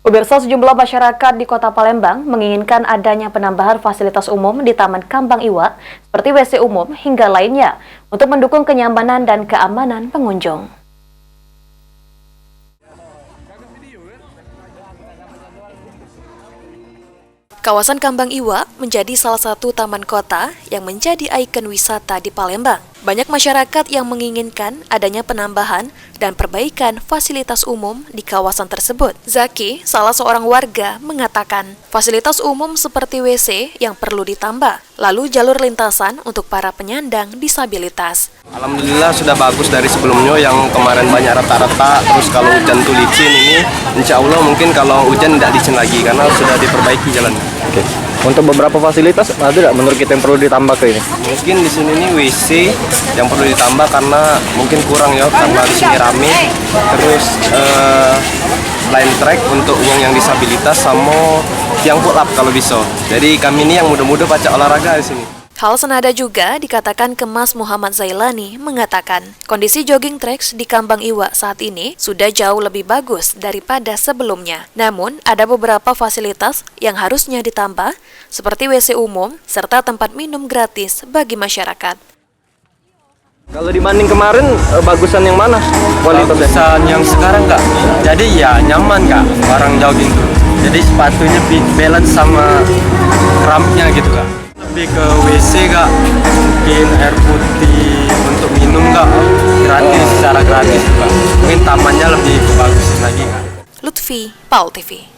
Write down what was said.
Pemirsa, sejumlah masyarakat di Kota Palembang menginginkan adanya penambahan fasilitas umum di Taman Kambang Iwa seperti WC umum hingga lainnya untuk mendukung kenyamanan dan keamanan pengunjung. Kawasan Kambang Iwa menjadi salah satu taman kota yang menjadi ikon wisata di Palembang. Banyak masyarakat yang menginginkan adanya penambahan dan perbaikan fasilitas umum di kawasan tersebut. Zaki, salah seorang warga, mengatakan fasilitas umum seperti WC yang perlu ditambah, lalu jalur lintasan untuk para penyandang disabilitas. Alhamdulillah sudah bagus dari sebelumnya yang kemarin banyak rata-rata, terus kalau hujan tuh licin ini, insya Allah mungkin kalau hujan tidak licin lagi karena sudah diperbaiki jalan. Oke. Untuk beberapa fasilitas ada tidak menurut kita yang perlu ditambah ke ini? Mungkin di sini nih WC yang perlu ditambah karena mungkin kurang ya, karena di sini rame. Terus line track untuk yang disabilitas sama yang pull up kalau bisa. Jadi kami ini yang muda-muda pacak olahraga di sini. Hal senada juga dikatakan Kemas Muhammad Zailani mengatakan kondisi jogging tracks di Kambang Iwa saat ini sudah jauh lebih bagus daripada sebelumnya. Namun ada beberapa fasilitas yang harusnya ditambah seperti WC umum serta tempat minum gratis bagi masyarakat. Kalau dibanding kemarin, bagusan yang mana kualitasnya? Bagusan yang sekarang Kak. Jadi ya nyaman Kak, orang jogging tuh. Jadi sepatunya balance sama crampnya gitu Kak. Lebih ke WC Kak, mungkin air putih untuk minum Kak, gratis, secara gratis Kak. Mungkin tamannya lebih bagus lagi Kak. Lutfi, PAL TV.